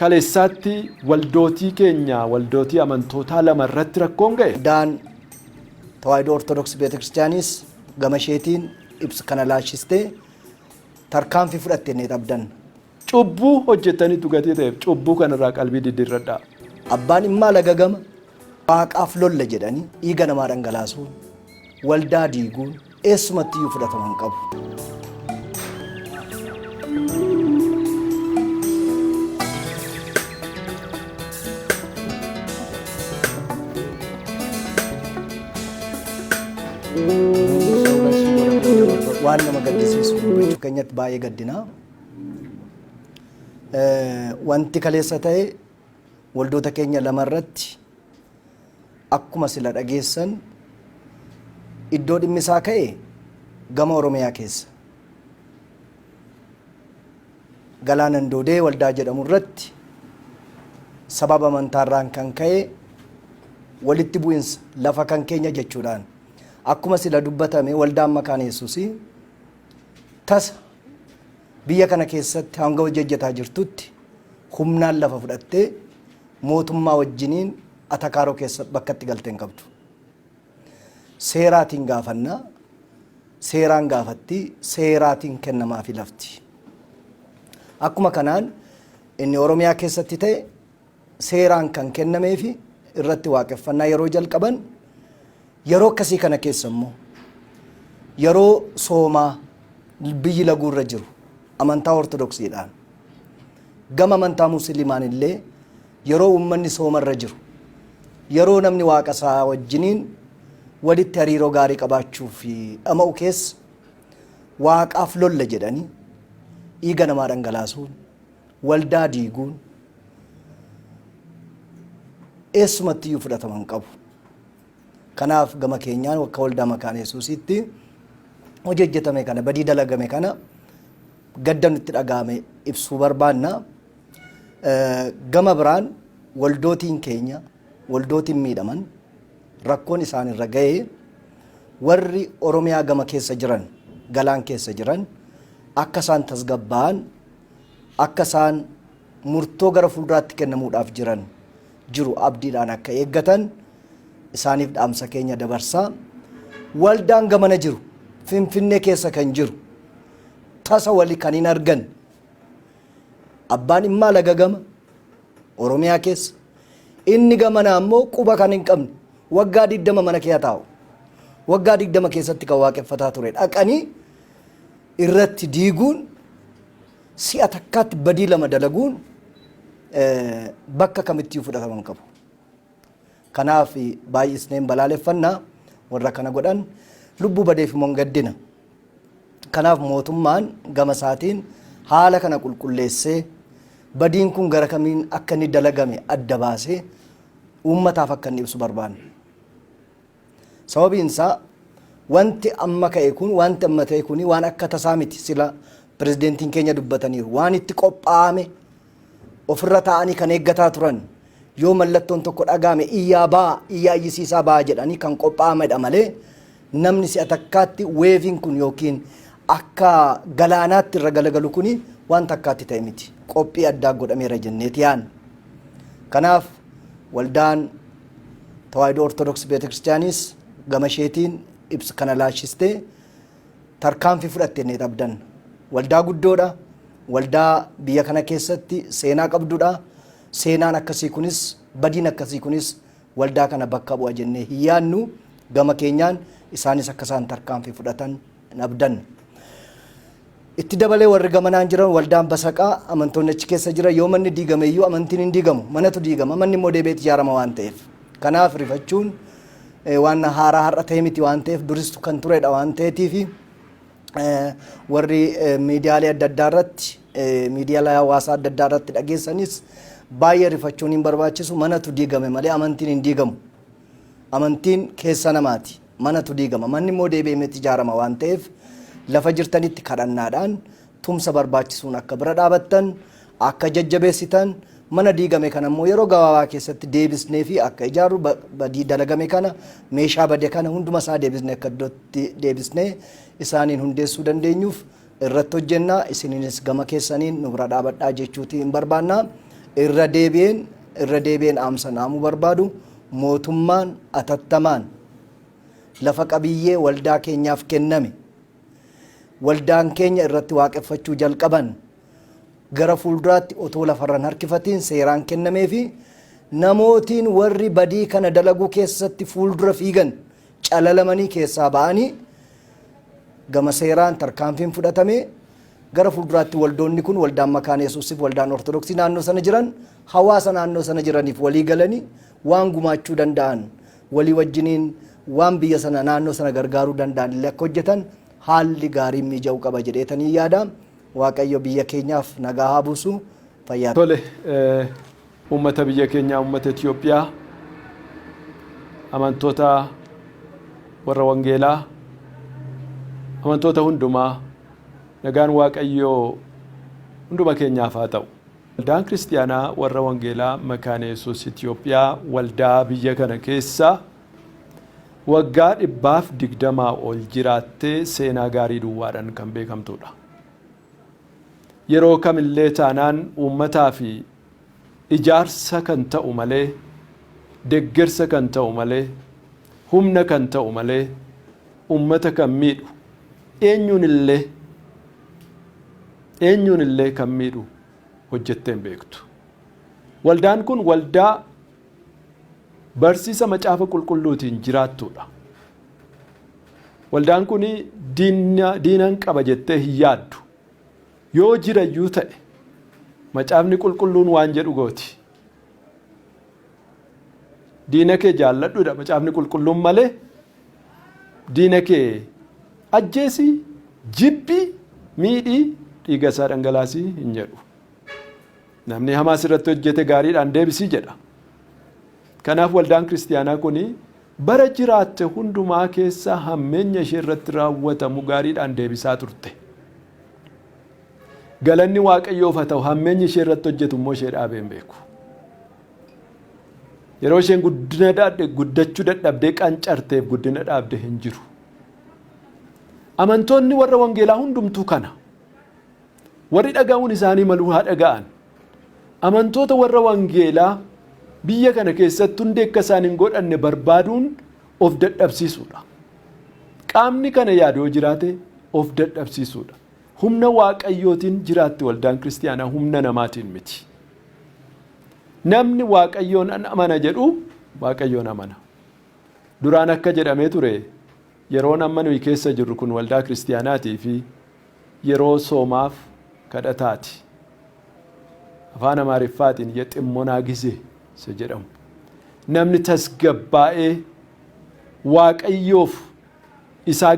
kaleessaatti waldootii keenya waldootii amantootaa lama irratti rakkoon ga'e. Waldaan Tawaahidoo Ortodoksii Beetekiristiyaanis gama isheetiin ibsa kana laachistee tarkaanfii fudhattee ni abdanna. Cubbuu hojjetaniitu gatii ta'eef cubbuu kanarraa qalbii diddiirradhaa. Abbaan immaa lagagama waaqaaf lolla jedhanii dhiiga namaa dhangalaasuun waldaa diiguun eessumatti iyyuu fudhatama hin qabu. Waan nama gaddisiisu dubbachuu keenyatti baay'ee gaddinaa. Wanti kaleessa ta'e waldoota keenya lamarratti akkuma sila dhageessan iddoo dhimmi isaa ka'e gama Oromiyaa keessa Galaanan Doodee waldaa jedhamu irratti sababa amantaarraan kan ka'e walitti bu'insa lafa kan keenya jechuudhaan akkuma sila dubbatame waldaan Makaana Yesuusii tasa biyya kana keessatti hanga hojjetaa jirtutti humnaan lafa fudhattee mootummaa wajjiniin atakaaroo keessa bakkatti galteen qabdu. Seeraatiin gaafannaa, seeraan gaafatti, seeraatiin kennamaafi lafti. Akkuma kanaan inni Oromiyaa keessatti ta'e seeraan kan kennameefi irratti waaqeffannaa yeroo jalqaban yeroo akkasii kana keessa immoo yeroo soomaa biyyi laguurra jiru amantaa Ortodoksiidhaan gama amantaa Musliimaan illee yeroo uummanni soomarra jiru yeroo namni waaqa isaa wajjiniin walitti hariiroo gaarii qabaachuu fi dhama'u keessa waaqaaf lolla jedhanii dhiiga namaa dhangalaasuun waldaa diiguun eessumatti iyyuu fudhatama hin qabu. Kanaaf gama keenyaan akka waldaa Makaana Yesuusiitti hojjetame kana badii dalagame kana gadda nutti dhagahame ibsuu barbaanna. Gama biraan waldootiin keenya waldootiin miidhaman rakkoon isaan irra ga'ee warri Oromiyaa gama keessa jiran galaan keessa jiran akka isaan tasgabba'an akka isaan murtoo gara fuulduraatti kennamuudhaaf jiru abdiidhaan akka eeggatan isaaniif dhaamsa keenya dabarsaa. Waldaan gamana jiru Finfinnee keessa kan jiru tasa walii kan hin argan abbaan immaa lagagama Oromiyaa keessa inni gamana ammoo quba kan hin qabne waggaa 20 mana keessa taa'u waggaa 20 keessatti kan waaqeffataa ture dhaqanii irratti diiguun si'a takkaatti badii lama dalaguun bakka kamittii fudhatama hin qabu. Kanaaf baay'isneen balaaleffannaa warra kana godhan lubbuu badeef immoo gaddina. Kanaaf mootummaan gama isaatiin haala kana qulqulleessee badiin kun gara kamiin akka inni dalagame adda baasee uummataaf akka inni ibsu barbaanna. Sababiin isaa wanti amma ka'e kun wanti amma ta'e kun waan akka tasaa miti sila pirezidentiin keenya dubbataniiru waan itti qophaa'ame ofirra taa'anii kan eeggataa turan yoo mallattoon tokko dhagahame iyyaa iyyisiisaa baa jedhanii kan qophaa'amedha malee namni si'a takkaatti weeviin kun yookiin akka galaanaatti irra galagalu kun waan takkaatti ta'e miti qophii addaa godhameera jenneeti yaanna. Kanaaf waldaan Tawaahidoo Ortodoksii Beetekiristiyaanis gama isheetiin ibsa kana laachistee tarkaanfii fudhattee ni abdanna. Waldaa guddoodha. Waldaa biyya kana keessatti seenaa qabdudha. Seenaan akkasii kunis badiin akkasii kunis waldaa kana bakka bu'a jennee hin yaannu. Gama keenyaan isaanis akka isaan tarkaanfii fudhatan ni abdanna. Itti dabalee warri gamanaan jiran waldaan Basaqaa amantoonni achi keessa jiran yoo manni diigame iyyuu amantiin hin diigamu manatu diigama manni immoo deebi'ee ijaarama waan ta'eef. Kanaaf rifachuun waan haaraa har'a ta'e miti waan ta'eef duristu kan turedha waan ta'eetiif warri miidiyaalee adda addaa irratti miidiyaalee hawaasaa adda addaa irratti dhageessanis baay'ee rifachuun hin barbaachisu manatu diigame malee amantiin hin diigamu. Amantiin keessa namaati manatu diigama manni immoo deebi'ee ijaarama waan ta'eef lafa jirtanitti kadhannaadhaan tumsa barbaachisuun akka bira dhaabattan akka jajjabeessitan mana diigame kana immoo yeroo gabaabaa keessatti deebisnee fi akka ijaarru badii dalagame kana meeshaa bade kana hunduma isaa deebisnee akka iddootti deebisnee isaaniin hundeessuu dandeenyuuf irratti hojjennaa isiniinis gama keessaniin nu bira dhaabadhaa jechuuti hin barbaannaa. irra deebi'een amsanaamuu barbaadu mootummaan atattamaan lafa qabiyyee waldaa keenyaaf kenname waldaan keenya irratti waaqeffachuu jalqaban gara fuulduraatti otoo lafarran harkifatiin seeraan kennamee fi namootiin warri badii kana dalaguu keessatti fuuldura fiigan calalamanii keessaa ba'anii gama seeraan tarkaanfiin fudhatamee gara fuulduraatti waldoonni kun waldaan makaana yesuusiif waldaan ortodoksii naannoo sana jiran hawaasa naannoo sana jiraniif walii galanii waan gumaachuu danda'an walii wajjiniin waan biyya sana naannoo sana gargaaruu danda'an illee akka hojjetan haalli gaariin mijaa'uu qaba jedheetanii yaada. Waaqayyo biyya keenyaaf nagaa haa buusu. Fayyaa. Tole uummata biyya keenyaa uummata Itoophiyaa amantoota warra wangeelaa amantoota hundumaa nagaan Waaqayyoo hunduma keenyaaf haa ta'u. Waldaan kiristiyaanaa warra wangeelaa makaana yesuus Itoophiyaa waldaa biyya kana keessa waggaa 120 ol jiraattee seenaa gaarii duwwaadhaan kan beekamtudha. Yeroo kamillee taanaan uummataa fi ijaarsa kan ta'u malee deeggarsa kan ta'u malee humna kan ta'u malee uummata kan miidhu eenyuun illee kan miidhu hojjettee hin beektu. Waldaan kun waldaa barsiisa macaafa qulqulluutiin jiraattudha. Waldaan kun diinan qaba jettee hin yaaddu. Yoo jirayyuu ta'e macaafni qulqulluun waan jedhu gooti. Diina kee jaalladhuudha macaafni qulqulluun malee diina kee ajjeesii jibbii miidhii dhiiga isaa dhangalaasii hin jedhu. Namni hamaa irratti hojjete gaariidhaan deebisii jedha. Kanaaf waldaan kiristiyaanaa kun bara jiraatte hundumaa keessa hammeenya ishee irratti raawwatamu gaariidhaan deebisaa turte. Galanni Waaqayyoof haa ta'u hammeenyi ishee irratti hojjetu immoo ishee dhaabee hin beeku. Yeroo isheen guddachuu dadhabdee qancarteef guddina dhaabde hin jiru. Amantoonni warra wangeelaa hundumtuu kana. Warri dhaga'uun isaanii maluu haa dhaga'an. Amantoota warra wangeelaa biyya kana keessatti hundi akka isaan hin godhanne barbaaduun of dadhabsiisuudha. Qaamni kana yaaduu jiraate of dadhabsiisuudha. Humna Waaqayyootiin jiraatti waldaan kiristiyaanaa humna namaatiin miti. Namni Waaqayyoon amana jedhu Waaqayyoon amana. Duraan akka jedhamee ture yeroon amma nuyi keessa jirru kun waldaa kiristiyaanaatii fi yeroo soomaaf kadhataati. Afaan Amaariffaatiin yeximmonaa gisee isa jedhamu. Namni tasgabbaa'ee Waaqayyoof isa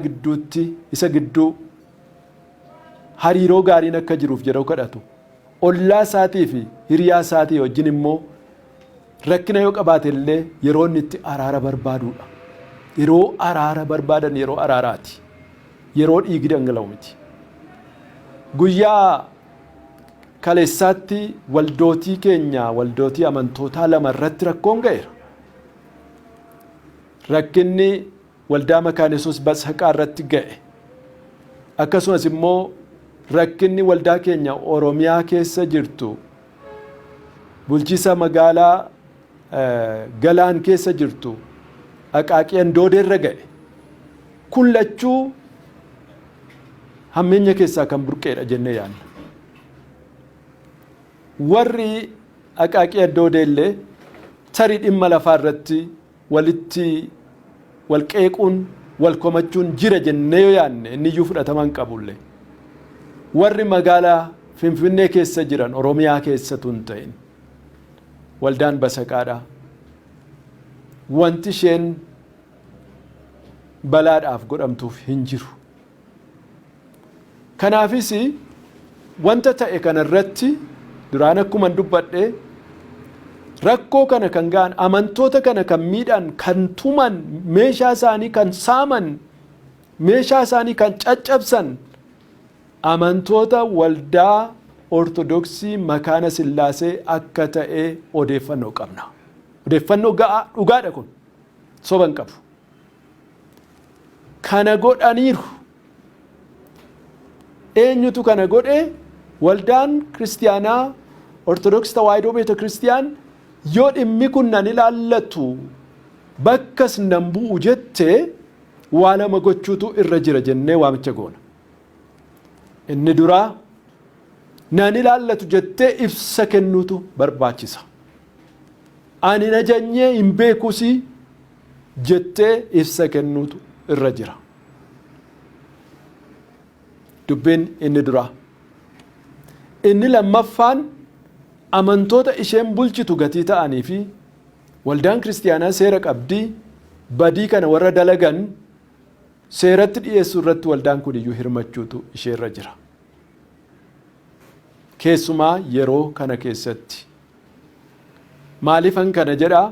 gidduu hariiroo gaariin akka jiruuf jedhu kadhatu. Ollaa isaatii fi hiriyaa isaatii wajjin immoo rakkina yoo qabaate illee yeroo inni itti araara barbaaduudha. Yeroo araara barbaadan yeroo araaraati. Yeroo dhiigi dhangala'u miti. Guyyaa kaleessaatti waldootii keenya waldootii amantootaa lama irratti rakkoon ga'eera. Rakkinni waldaa makaana yesuus Basaqaa irratti ga'e. Akkasumas immoo rakkinni waldaa keenya Oromiyaa keessa jirtu bulchiisa magaalaa Galaan keessa jirtu Aqaaqii Andoodee irra ga'e. Kun lachuu hammeenya keessaa kan burqeedha jennee yaadna. Warri Aqaaqii Andoodee illee tarii dhimma lafaa irratti walitti walqeequun walkomachuun jira jennee yoo yaadne inni iyyuu fudhataman qabullee. Warri magaalaa Finfinnee keessa jiran Oromiyaa keessatu hin ta'in waldaan Basaqaadha. Wanti isheen balaadhaaf godhamtuuf hin jiru. Kanaafis wanta ta'e kanarratti duraan akkuma dubbadhe rakkoo kana kan ga'an amantoota kana kan miidhan kan tuman meeshaa isaanii kan saaman meeshaa isaanii kan caccabsan amantoota waldaa ortodoksii makaana Sillaasee akka ta'e odeeffannoo qabna. Odeeffannoo ga'aa dhugaadha kun soba hin qabu. Kana godhaniiru. Eenyutu kana godhe? Waldaan kiristiyaanaa Ortodoksii Tawaahidoo Beeta Kiristiyaan yoo dhimmi kun nan ilaallatu bakkas nan bu'u jettee waa lama gochuutu irra jira jennee waamicha goona. Inni duraa nan ilaallatu jettee ibsa kennuutu barbaachisa. Ani na janyee hin beekusi jettee ibsa kennuutu irra jira. Dubbiin inni duraa. Inni lammaffaan amantoota isheen bulchitu gatii ta'anii fi waldaan kiristiyaanaa seera qabdii badii kana warra dalagan seeratti dhiyeessuu irratti waldaan kun iyyuu hirmachuutu isheerra jira. Keessumaa yeroo kana keessatti maaliifan kana jedhaa?